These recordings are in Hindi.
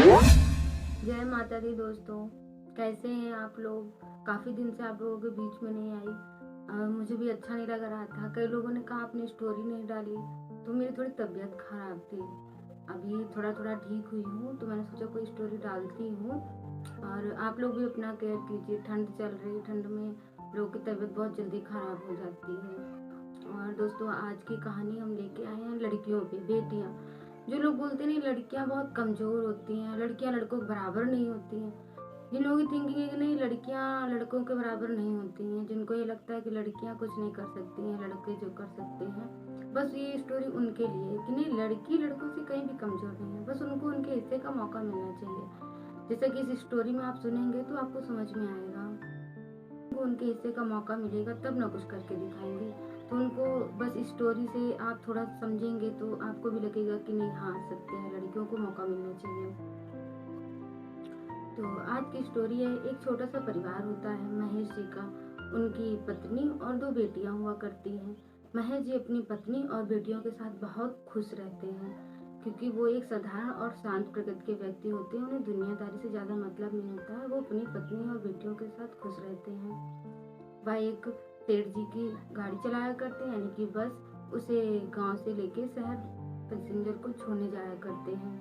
जय माता दी दोस्तों, कैसे हैं आप लोग? काफ़ी दिन से आप लोगों के बीच में नहीं आई। मुझे भी अच्छा नहीं लग रहा था। कई लोगों ने कहा आपने स्टोरी नहीं डाली, तो मेरी थोड़ी तबीयत खराब थी। अभी थोड़ा ठीक हुई हूँ, तो मैंने सोचा कोई स्टोरी डालती हूँ। और आप लोग भी अपना केयर कीजिए। ठंड चल रही है, ठंड में लोगों की तबीयत बहुत जल्दी खराब हो जाती है। और दोस्तों, आज की कहानी हम लेके आए हैं लड़कियों पे, बेटियाँ। जो लोग बोलते नहीं लड़कियां बहुत कमज़ोर होती हैं, लड़कियां लड़कों के बराबर नहीं होती हैं, जिन लोगों की थिंकिंग है कि नहीं लड़कियां लड़कों के बराबर नहीं होती हैं, जिनको ये लगता है कि लड़कियां कुछ नहीं कर सकती हैं, लड़के जो कर सकते हैं, बस ये स्टोरी उनके लिए है कि नहीं, लड़की लड़कों से कहीं भी कमज़ोर नहीं है, बस उनको उनके हिस्से का मौका मिलना चाहिए। जैसा कि इस स्टोरी में आप सुनेंगे तो आपको समझ में आएगा, उनके हिस्से का मौका मिलेगा तब ना कुछ करके दिखाएंगे। तो उनको बस स्टोरी से आप थोड़ा समझेंगे तो आपको भी लगेगा कि नहीं, हाँ सत्य है, लड़कियों को मौका मिलना चाहिए। तो आज की स्टोरी है, एक छोटा सा परिवार होता है महेश जी का। उनकी पत्नी और 2 बेटियां हुआ करती हैं। महेश जी अपनी पत्नी और बेटियों के साथ बहुत खुश रहते हैं, क्योंकि वो एक साधारण और शांत प्रकृति के व्यक्ति होते हैं। उन्हें दुनियादारी से ज़्यादा मतलब नहीं होता है। वो अपनी पत्नी और बेटियों के साथ खुश रहते हैं। वह एक सेठ जी की गाड़ी चलाया करते हैं, यानी कि बस। उसे गांव से लेके शहर पैसेंजर को छोड़ने जाया करते हैं।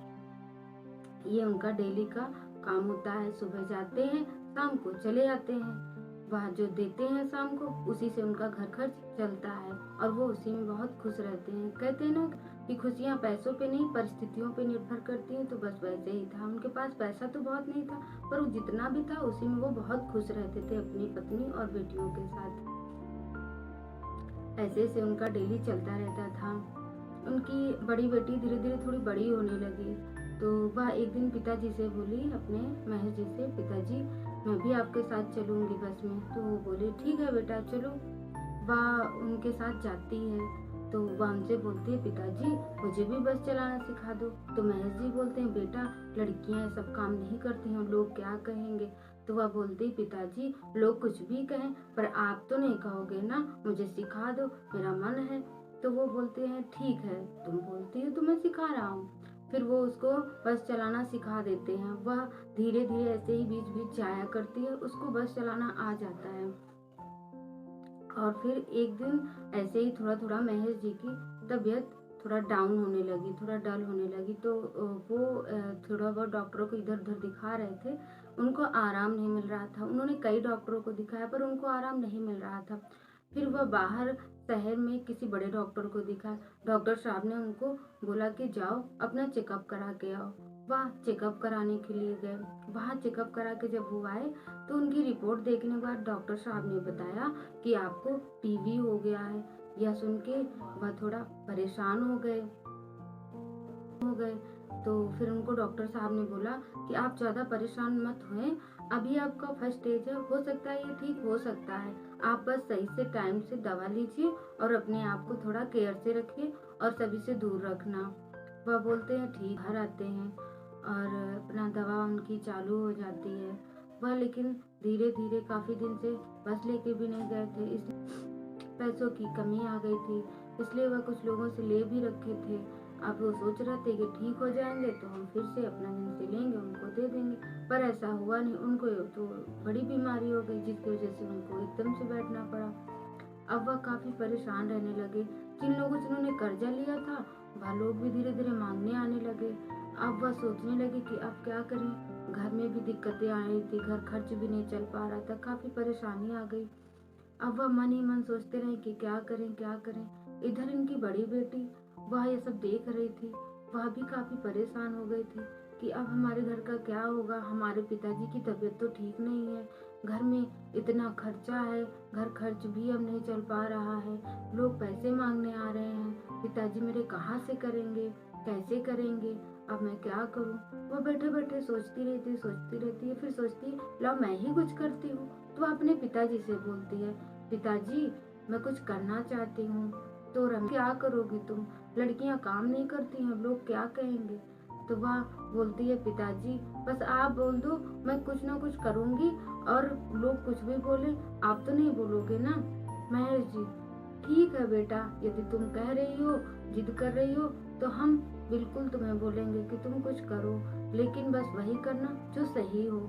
ये उनका डेली का काम होता है। सुबह जाते हैं, शाम को चले आते हैं। वह जो देते हैं शाम को, उसी से उनका घर खर्च चलता है और वो उसी में बहुत खुश रहते हैं। कहते हैं ना कि खुशियाँ पैसों पे नहीं, परिस्थितियों पे निर्भर करती हैं। तो बस वैसे ही था। उनके पास पैसा तो बहुत नहीं था, पर वो जितना भी था उसी में वो बहुत खुश रहते थे अपनी पत्नी और बेटियों के साथ। ऐसे से उनका डेली चलता रहता था। उनकी बड़ी बेटी धीरे धीरे थोड़ी बड़ी होने लगी, तो वह एक दिन पिताजी से बोली, अपने महेश जी से, पिताजी मैं भी आपके साथ चलूंगी बस में। तो वो बोले ठीक है बेटा चलो। वह उनके साथ जाती है, तो वह उनसे बोलती है, पिताजी मुझे भी बस चलाना सिखा दो। तो महेश जी बोलते हैं, बेटा लड़कियां सब काम नहीं करती हैं, लोग क्या कहेंगे। तो वह बोलती, पिताजी लोग कुछ भी कहें, पर आप तो नहीं कहोगे ना, मुझे सिखा दो, मेरा मन है। तो वो बोलते हैं, ठीक है तुम बोलती हो तो मैं सिखा रहा हूँ। फिर वो उसको बस चलाना सिखा देते हैं। वह धीरे धीरे ऐसे ही बीच बीच जाया करती है, उसको बस चलाना आ जाता है। और फिर एक दिन ऐसे ही थोड़ा थोड़ा महेश जी की तबीयत थोड़ा डाउन होने लगी, थोड़ा डल होने लगी। तो वो थोड़ा बहुत डॉक्टरों को इधर उधर दिखा रहे थे, उनको आराम नहीं मिल रहा था। उन्होंने कई डॉक्टरों को दिखाया, पर उनको आराम नहीं मिल रहा था। फिर वह बाहर शहर में किसी बड़े डॉक्टर को दिखा। डॉक्टर साहब ने उनको बोला कि जाओ अपना चेकअप करा के आओ। वह चेकअप कराने के लिए गए। वहाँ चेकअप करा के जब वो आए, तो उनकी रिपोर्ट देखने के बाद डॉक्टर साहब ने बताया कि आपको टीबी हो गया है। यह सुन के वह थोड़ा परेशान हो गए। तो फिर उनको डॉक्टर साहब ने बोला कि आप ज़्यादा परेशान मत होएं, अभी आपका फर्स्ट स्टेज है, हो सकता है ये ठीक हो सकता है। आप बस सही से टाइम से दवा लीजिए और अपने आप को थोड़ा केयर से रखिए और सभी से दूर रखना। वह बोलते हैं ठीक। घर आते हैं और अपना दवा उनकी चालू हो जाती है। वह लेकिन धीरे धीरे काफ़ी दिन से बस लेके भी नहीं गए थे, इसलिए पैसों की कमी आ गई थी, इसलिए वह कुछ लोगों से ले भी रखे थे। अब वो सोच रहे थे कि ठीक हो जाएंगे तो हम फिर से अपना जिनसे लेंगे उनको दे देंगे, पर ऐसा हुआ नहीं। उनको तो बड़ी बीमारी हो गई, जिसकी वजह से उनको एकदम से बैठना पड़ा। अब वह काफ़ी परेशान रहने लगे। जिन लोगों से उन्होंने कर्जा लिया था, वह लोग भी धीरे धीरे मांगने आने लगे। अब वह सोचने लगे कि अब क्या करें। घर में भी दिक्कतें आ रही थी, घर खर्च भी नहीं चल पा रहा था, काफ़ी परेशानी आ गई। अब वह मन ही मन सोचते रहे कि क्या करें क्या करें। इधर इनकी बड़ी बेटी, वह ये सब देख रही थी, वह भी काफ़ी परेशान हो गई थी कि अब हमारे घर का क्या होगा। हमारे पिताजी की तबीयत तो ठीक नहीं है, घर में इतना खर्चा है, घर खर्च भी अब नहीं चल पा रहा है, लोग पैसे मांगने आ रहे हैं, पिताजी मेरे कहाँ से करेंगे, कैसे करेंगे, अब मैं क्या करूँ। वो बैठे बैठे सोचती रहती है, फिर सोचती है ला मैं ही कुछ करती हूँ। तो वह अपने पिताजी से बोलती है, पिताजी मैं कुछ करना चाहती हूँ। तो क्या करोगी तुम, लड़कियां काम नहीं करती हैं, लोग क्या कहेंगे। तो वह बोलती है, पिताजी बस आप बोल दो, मैं कुछ ना कुछ करूँगी, और लोग कुछ भी बोले आप तो नहीं बोलोगे ना। महेश जी, ठीक है बेटा, यदि तुम कह रही हो, जिद कर रही हो, तो हम बिल्कुल तुम्हें बोलेंगे कि तुम कुछ करो, लेकिन बस वही करना जो सही हो।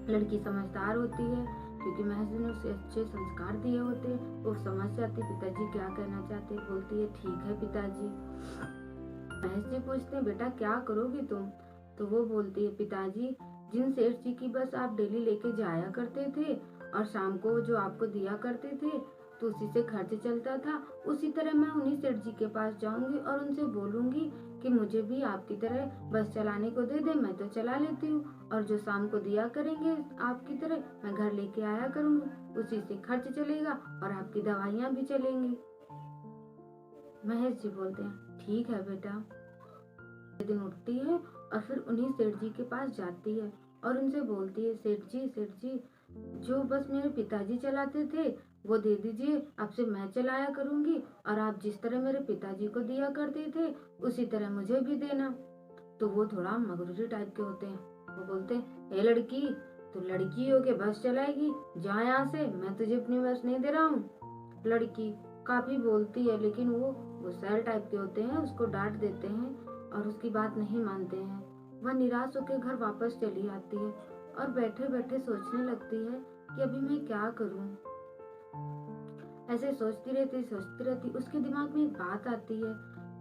लड़की समझदार होती है क्योंकि महज ने उसे अच्छे संस्कार दिए होते हैं। वो समझ जाती पिताजी क्या कहना चाहते हैं। बोलती है ठीक है पिताजी। महेश जी पूछते हैं बेटा क्या करोगी तुम? तो वो बोलती है पिताजी, जिन सेठ जी की बस आप डेली लेके जाया करते थे और शाम को जो आपको दिया करते थे तो उसी से खर्च चलता था, उसी तरह मैं उन्हीं सेठ जी के पास जाऊंगी और उनसे बोलूंगी कि मुझे भी आपकी तरह बस चलाने को दे दे, मैं तो चला लेती हूँ और जो शाम को दिया करेंगे आपकी तरह मैं घर लेके आया करूंगी, उसी से खर्च चलेगा और आपकी दवाइयाँ भी चलेंगी। महेश जी बोलते हैं ठीक है बेटा। दिन उठती है और फिर उन्हीं सेठ जी के पास जाती है और उनसे बोलती है सेठ जी जो बस मेरे पिताजी चलाते थे वो दे दीजिए, अब से मैं चलाया करूंगी और आप जिस तरह मेरे पिताजी को दिया करते थे उसी तरह मुझे भी देना। तो वो थोड़ा मगरूरी टाइप के होते हैं। वो बोलते हैं ए लड़की, तू लड़की हो के बस चलाएगी, जा यहाँ से, मैं तुझे अपनी बस नहीं दे रहा हूँ। लड़की काफी बोलती है लेकिन वो गुस्सैल टाइप के होते हैं, उसको डांट देते हैं और उसकी बात नहीं मानते हैं। वह निराश होकर घर वापस चली आती है और बैठे बैठे सोचने लगती है कि अभी मैं क्या करूं। ऐसे सोचती रहती उसके दिमाग में एक बात आती है।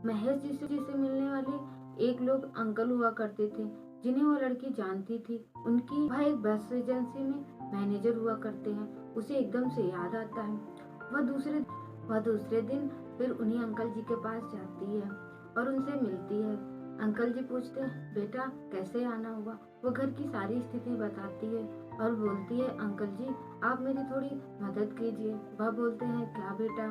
महेश जी से मिलने वाले एक लोग अंकल हुआ करते थे जिन्हें वो लड़की जानती थी। उनकी वह एक बस एजेंसी में मैनेजर हुआ करते हैं। उसे एकदम से याद आता है। वह दूसरे दिन फिर उन्हीं अंकल जी के पास जाती है और उनसे मिलती है। अंकल जी पूछते हैं बेटा कैसे आना हुआ? वो घर की सारी स्थिति बताती है और बोलती है अंकल जी आप मेरी थोड़ी मदद कीजिए। वह बोलते हैं क्या बेटा?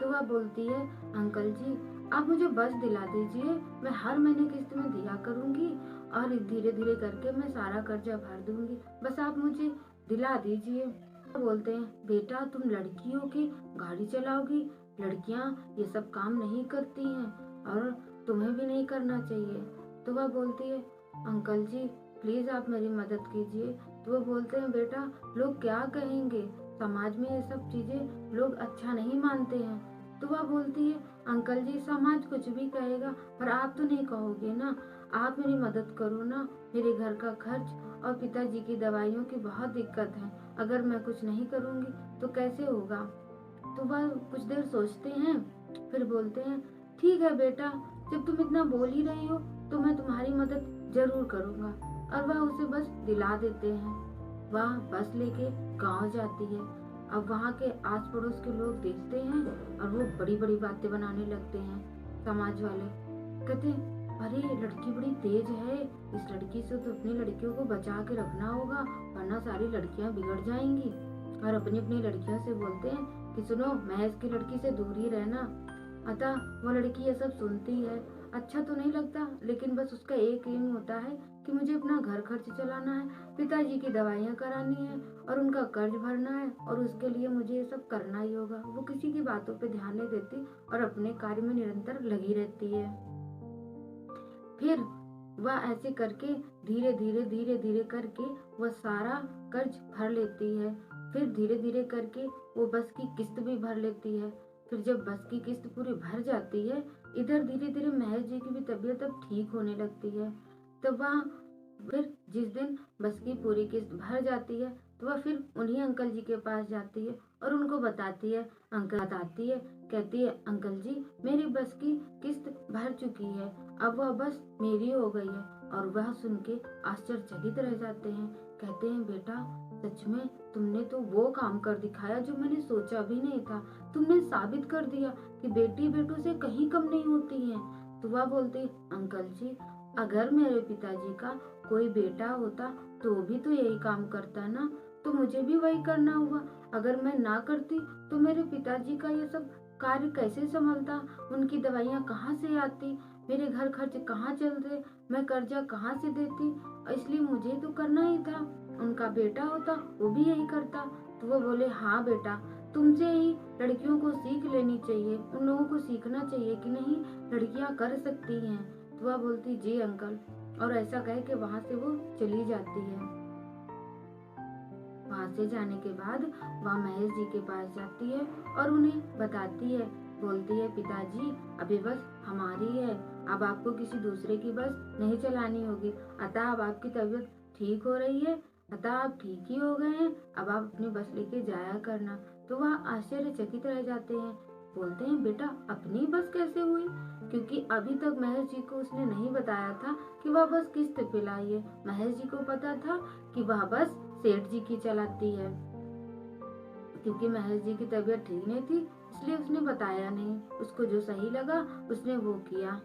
तो वह बोलती है अंकल जी आप मुझे बस दिला दीजिए, मैं हर महीने किस्त में दिया करूंगी और धीरे धीरे करके मैं सारा कर्जा भर दूंगी, बस आप मुझे दिला दीजिए। बोलते हैं बेटा तुम लड़की हो के गाड़ी चलाओगी, लड़कियां ये सब काम नहीं करती हैं और तुम्हें भी नहीं करना चाहिए। तो वह बोलती है अंकल जी प्लीज आप मेरी मदद कीजिए। तो वो बोलते हैं बेटा लोग क्या कहेंगे, समाज में ये सब चीजें लोग अच्छा नहीं मानते हैं। तो वह बोलती है अंकल जी समाज कुछ भी कहेगा पर आप तो नहीं कहोगे ना, आप मेरी मदद करो ना, मेरे घर का खर्च और पिताजी की दवाइयों की बहुत दिक्कत है, अगर मैं कुछ नहीं करूंगी तो कैसे होगा। तो वह कुछ देर सोचते हैं फिर बोलते हैं ठीक है बेटा, जब तुम इतना बोल ही रही हो तो मैं तुम्हारी मदद जरूर करूंगा। और वह उसे बस दिला देते हैं। वह बस लेके गांव जाती है। अब वहाँ के आस पड़ोस के लोग देखते हैं और वो बड़ी बड़ी बातें बनाने लगते हैं। समाज वाले कहते हैं अरे लड़की बड़ी तेज है, इस लड़की से तो अपनी लड़कियों को बचा के रखना होगा वरना सारी लड़कियां बिगड़ जाएंगी। और अपनी अपनी लड़कियों से बोलते हैं कि सुनो महज की लड़की से दूर ही रहना। अतः वो लड़की ये सब सुनती है। अच्छा तो नहीं लगता लेकिन बस उसका एक एम होता है कि मुझे अपना घर खर्च चलाना है, पिताजी की दवाइयाँ करानी है और उनका कर्ज भरना है और उसके लिए मुझे ये सब करना ही होगा। वो किसी की बातों पे ध्यान नहीं देती और अपने कार्य में निरंतर लगी रहती है। फिर वह ऐसे करके धीरे धीरे करके वह सारा कर्ज भर लेती है। फिर धीरे धीरे करके वो बस की किस्त भी भर लेती है। फिर जब बस की किस्त पूरी भर जाती है, इधर धीरे धीरे महेश जी की भी तबीयत अब ठीक होने लगती है। तब वह फिर जिस दिन बस की पूरी किस्त भर जाती है तो वह फिर उन्हीं अंकल जी के पास जाती है और उनको बताती है। कहती है अंकल जी मेरी बस की किस्त भर चुकी है, अब वह बस मेरी हो गई है। और वह सुन के आश्चर्यचकित रह जाते हैं। कहते हैं बेटा सच में तुमने तो वो काम कर दिखाया जो मैंने सोचा भी नहीं था, तुमने साबित कर दिया कि बेटी बेटों से कहीं कम नहीं होती हैं। तो वह बोलती अंकल जी अगर मेरे पिताजी का कोई बेटा होता तो भी तो यही काम करता ना, तो मुझे भी वही करना हुआ। अगर मैं ना करती तो मेरे पिताजी का ये सब कार्य कैसे संभलता, उनकी दवाइयाँ कहाँ से आती, मेरे घर खर्च कहाँ चलते, मैं कर्जा कहाँ से देती। इसलिए मुझे तो करना ही था, उनका बेटा होता वो भी यही करता। तो वो बोले हाँ बेटा तुमसे ही लड़कियों को सीख लेनी चाहिए, उन लोगों को सीखना चाहिए कि नहीं लड़कियां कर सकती हैं। तो वह बोलती जी अंकल, और ऐसा कह के वहां से वो चली जाती है। वहां से जाने के बाद वह महेश जी के पास जाती है और उन्हें बताती है। बोलती है पिताजी अभी बस हमारी है, अब आपको किसी दूसरे की बस नहीं चलानी होगी। अतः अब आपकी तबीयत ठीक हो रही है, अतः आप ठीक ही हो गए हैं, अब आप अपनी बस लेके जाया करना। तो वह आश्चर्यचकित रह जाते हैं, बोलते हैं बेटा अपनी बस कैसे हुई, क्योंकि अभी तक महेश जी को उसने नहीं बताया था कि वह बस किस्त पे लाई है। महेश जी को पता था कि वह बस सेठ जी की चलाती है। क्योंकि महेश जी की तबीयत ठीक नहीं थी इसलिए उसने बताया नहीं, उसको जो सही लगा उसने वो किया।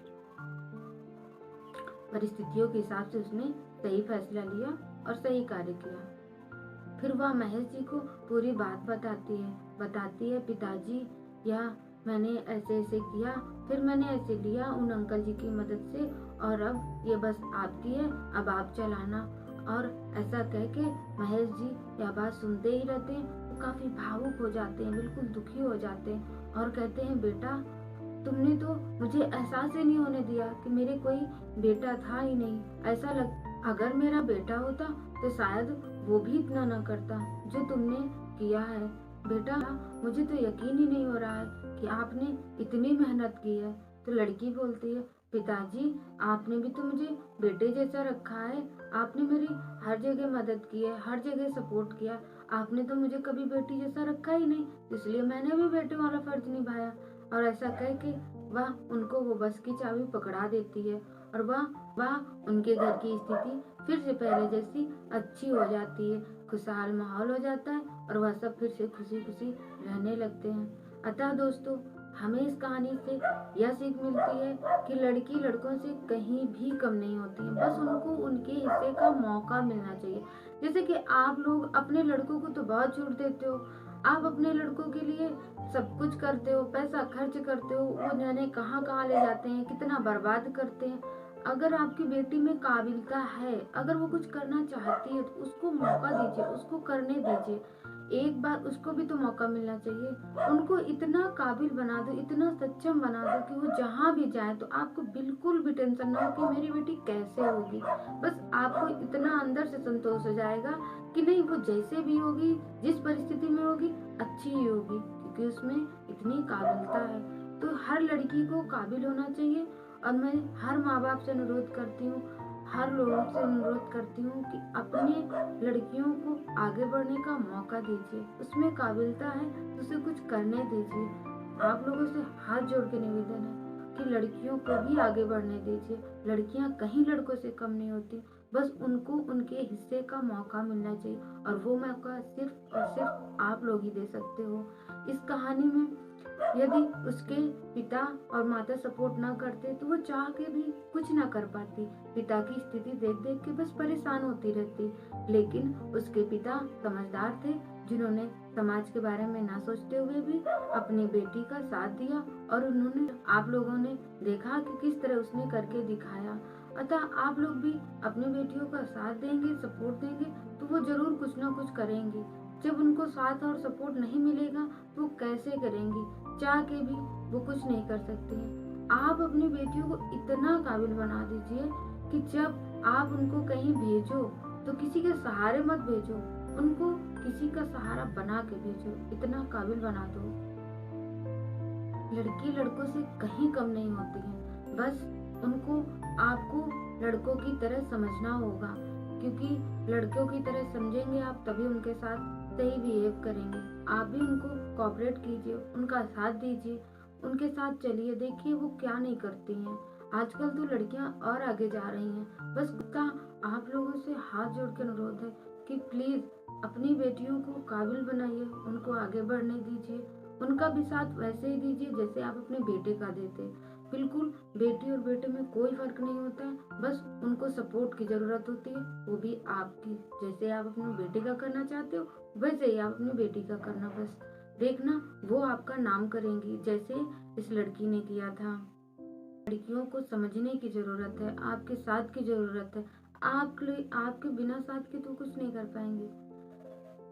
परिस्थितियों के हिसाब से उसने सही फैसला लिया और सही कार्य किया। फिर वह महेश जी को पूरी बात बताती है पिताजी यह मैंने ऐसे ऐसे किया, फिर मैंने ऐसे लिया उन अंकल जी की मदद से, और अब ये बस आपकी है, अब आप चलाना। और ऐसा कह के महेश जी यह बात सुनते ही रहते हैं, वो काफी भावुक हो जाते हैं, बिल्कुल दुखी हो जाते हैं और कहते हैं बेटा तुमने तो मुझे एहसास ही नहीं होने दिया कि मेरे कोई बेटा था ही नहीं। ऐसा लग अगर मेरा बेटा होता तो शायद वो भी इतना ना करता जो तुमने किया है। बेटा मुझे तो यकीन ही नहीं हो रहा है कि आपने इतनी मेहनत की है। तो लड़की बोलती है पिताजी आपने भी तो मुझे बेटे जैसा रखा है, आपने मेरी हर जगह मदद की है, हर जगह सपोर्ट किया, आपने तो मुझे कभी बेटी जैसा रखा ही नहीं, इसलिए मैंने भी बेटे वाला फर्ज निभाया। और ऐसा कह के वह उनको वो बस की चाबी पकड़ा देती है और वह उनके घर की स्थिति फिर से पहले जैसी अच्छी हो जाती है, खुशहाल माहौल हो जाता है और वह सब फिर से खुशी खुशी रहने लगते हैं। अतः दोस्तों हमें इस कहानी से यह सीख मिलती है कि लड़की लड़कों से कहीं भी कम नहीं होती है, बस उनको उनके हिस्से का मौका मिलना चाहिए। जैसे कि आप लोग अपने लड़कों को तो बहुत छूट देते हो, आप अपने लड़कों के लिए सब कुछ करते हो, पैसा खर्च करते हो, वो जाने कहाँ कहाँ ले जाते हैं, कितना बर्बाद करते हैं। अगर आपकी बेटी में काबिलियत है, अगर वो कुछ करना चाहती है तो उसको मौका दीजिए, उसको करने दीजिए। एक बार उसको भी तो मौका मिलना चाहिए। उनको इतना काबिल बना दो, इतना सक्षम बना दो कि वो जहाँ भी जाए तो आपको बिल्कुल भी टेंशन ना हो कि मेरी बेटी कैसे होगी। बस आपको इतना अंदर से संतोष हो जाएगा कि नहीं वो जैसे भी होगी, जिस परिस्थिति में होगी अच्छी ही होगी, क्योंकि उसमें इतनी काबिलियत है। तो हर लड़की को काबिल होना चाहिए और मैं हर माँ बाप से अनुरोध करती हूँ, हर लोगों से अनुरोध करती हूँ कि अपने लड़कियों को आगे बढ़ने का मौका दीजिए। उसमें काबिलियत है तो उसे कुछ करने दीजिए। आप लोगों से हाथ जोड़ के निवेदन है कि लड़कियों को भी आगे बढ़ने दीजिए। लड़कियां कहीं लड़कों से कम नहीं होती, बस उनको उनके हिस्से का मौका मिलना चाहिए और वो मौका सिर्फ और सिर्फ आप लोग ही दे सकते हो। इस कहानी में यदि उसके पिता और माता सपोर्ट ना करते तो वो चाह के भी कुछ ना कर पाती। पिता की स्थिति देख देख के बस परेशान होती रहती, लेकिन उसके पिता समझदार थे जिन्होंने समाज के बारे में ना सोचते हुए भी अपनी बेटी का साथ दिया और उन्होंने आप लोगों ने देखा कि किस तरह उसने करके दिखाया। अतः आप लोग भी अपनी बेटियों का साथ देंगे, सपोर्ट देंगे तो वो जरूर कुछ ना कुछ करेंगी। जब उनको साथ और सपोर्ट नहीं मिलेगा तो वो कैसे करेंगी, चाह के भी वो कुछ नहीं कर सकती है। आप अपनी बेटियों को इतना काबिल बना दीजिए कि जब आप उनको कहीं भेजो तो किसी के सहारे मत भेजो, उनको किसी का सहारा बना के भेजो, इतना काबिल बना दो। लड़की लड़कों से कहीं कम नहीं होती है, बस उनको आपको लड़कों की तरह समझना होगा, क्योंकि लड़कों की तरह समझेंगे आप तभी उनके साथ सही बिहेव करेंगे। आप भी उनको कोऑपरेट कीजिए, उनका साथ दीजिए, उनके साथ चलिए, देखिए वो क्या नहीं करती हैं। आजकल तो लड़कियां और आगे जा रही हैं। बस का आप लोगों से हाथ जोड़ के अनुरोध है कि प्लीज अपनी बेटियों को काबिल बनाइए, उनको आगे बढ़ने दीजिए, उनका भी साथ वैसे ही दीजिए जैसे आप अपने बेटे का देते। बिल्कुल बेटी और बेटे में कोई फर्क नहीं होता है, बस उनको सपोर्ट की जरूरत होती है, वो भी आपकी। जैसे आप अपने बेटे का करना चाहते हो वैसे ही आप अपनी बेटी का करना, बस देखना वो आपका नाम करेंगी जैसे इस लड़की ने किया था। लड़कियों को समझने की जरूरत है, आपके साथ की जरूरत है। आपके बिना साथ के तो कुछ नहीं कर पाएंगे।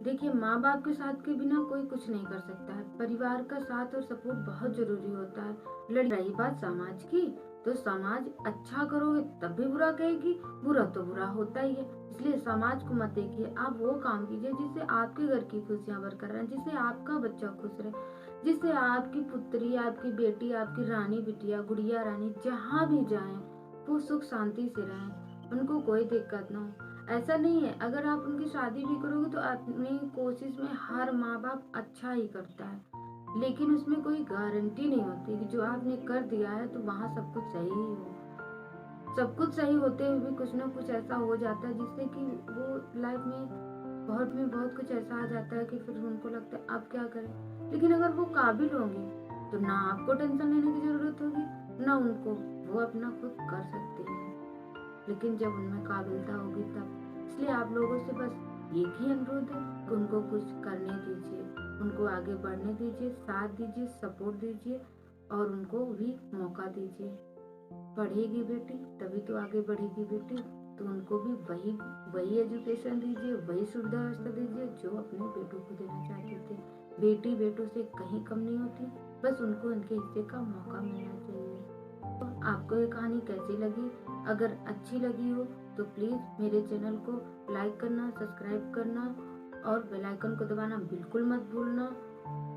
देखिए माँ बाप के साथ के बिना कोई कुछ नहीं कर सकता है, परिवार का साथ और सपोर्ट बहुत जरूरी होता है। रही बात समाज की, तो समाज अच्छा करोगे तब भी बुरा कहेगी, बुरा तो बुरा होता ही है। इसलिए समाज को मत देखिए, आप वो काम कीजिए जिससे आपके घर की खुशियाँ बरकरार रहें, जिससे आपका बच्चा खुश रहे, जिससे आपकी पुत्री, आपकी बेटी, आपकी रानी बिटिया, गुड़िया रानी जहाँ भी जाएँ, वो सुख शांति से रहें, उनको कोई दिक्कत ना हो। ऐसा नहीं है, अगर आप उनकी शादी भी करोगे तो अपनी कोशिश में हर माँ-बाप अच्छा ही करता है। लेकिन उसमें कोई गारंटी नहीं होती कि जो आपने कर दिया है तो वहाँ सब कुछ सही ही हो। सब कुछ सही होते हुए भी कुछ ना कुछ ऐसा हो जाता है जिससे कि वो लाइफ में बहुत कुछ ऐसा आ जाता है कि फिर उनको लगता है अब क्या करें। लेकिन अगर वो काबिल होंगे तो ना आपको टेंशन लेने की ज़रूरत होगी, ना उनको, वो अपना खुद कर सकते हैं। लेकिन जब उनमें काबिलियत होगी तब। इसलिए आप लोगों से बस एक ही अनुरोध है कि उनको कुछ करने दीजिए, उनको आगे बढ़ने दीजिए, साथ दीजिए, सपोर्ट दीजिए और उनको भी मौका दीजिए। पढ़ेगी बेटी तभी तो आगे बढ़ेगी बेटी, तो उनको भी वही वही एजुकेशन दीजिए, वही सुविधा व्यवस्था दीजिए जो अपने बेटों को देना चाहते थे। बेटी बेटों से कहीं कम नहीं होती, बस उनको उनके हिस्से का मौका मिलना चाहिए। तो आपको ये कहानी कैसी लगी? अगर अच्छी लगी हो तो प्लीज़ मेरे चैनल को लाइक करना, सब्सक्राइब करना और बेल आइकन को दबाना बिल्कुल मत भूलना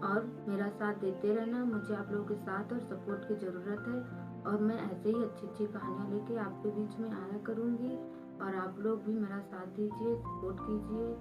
और मेरा साथ देते रहना। मुझे आप लोगों के साथ और सपोर्ट की ज़रूरत है और मैं ऐसे ही अच्छी-अच्छी कहानियाँ लेके आपके बीच में आया करूँगी और आप लोग भी मेरा साथ दीजिए, सपोर्ट कीजिए।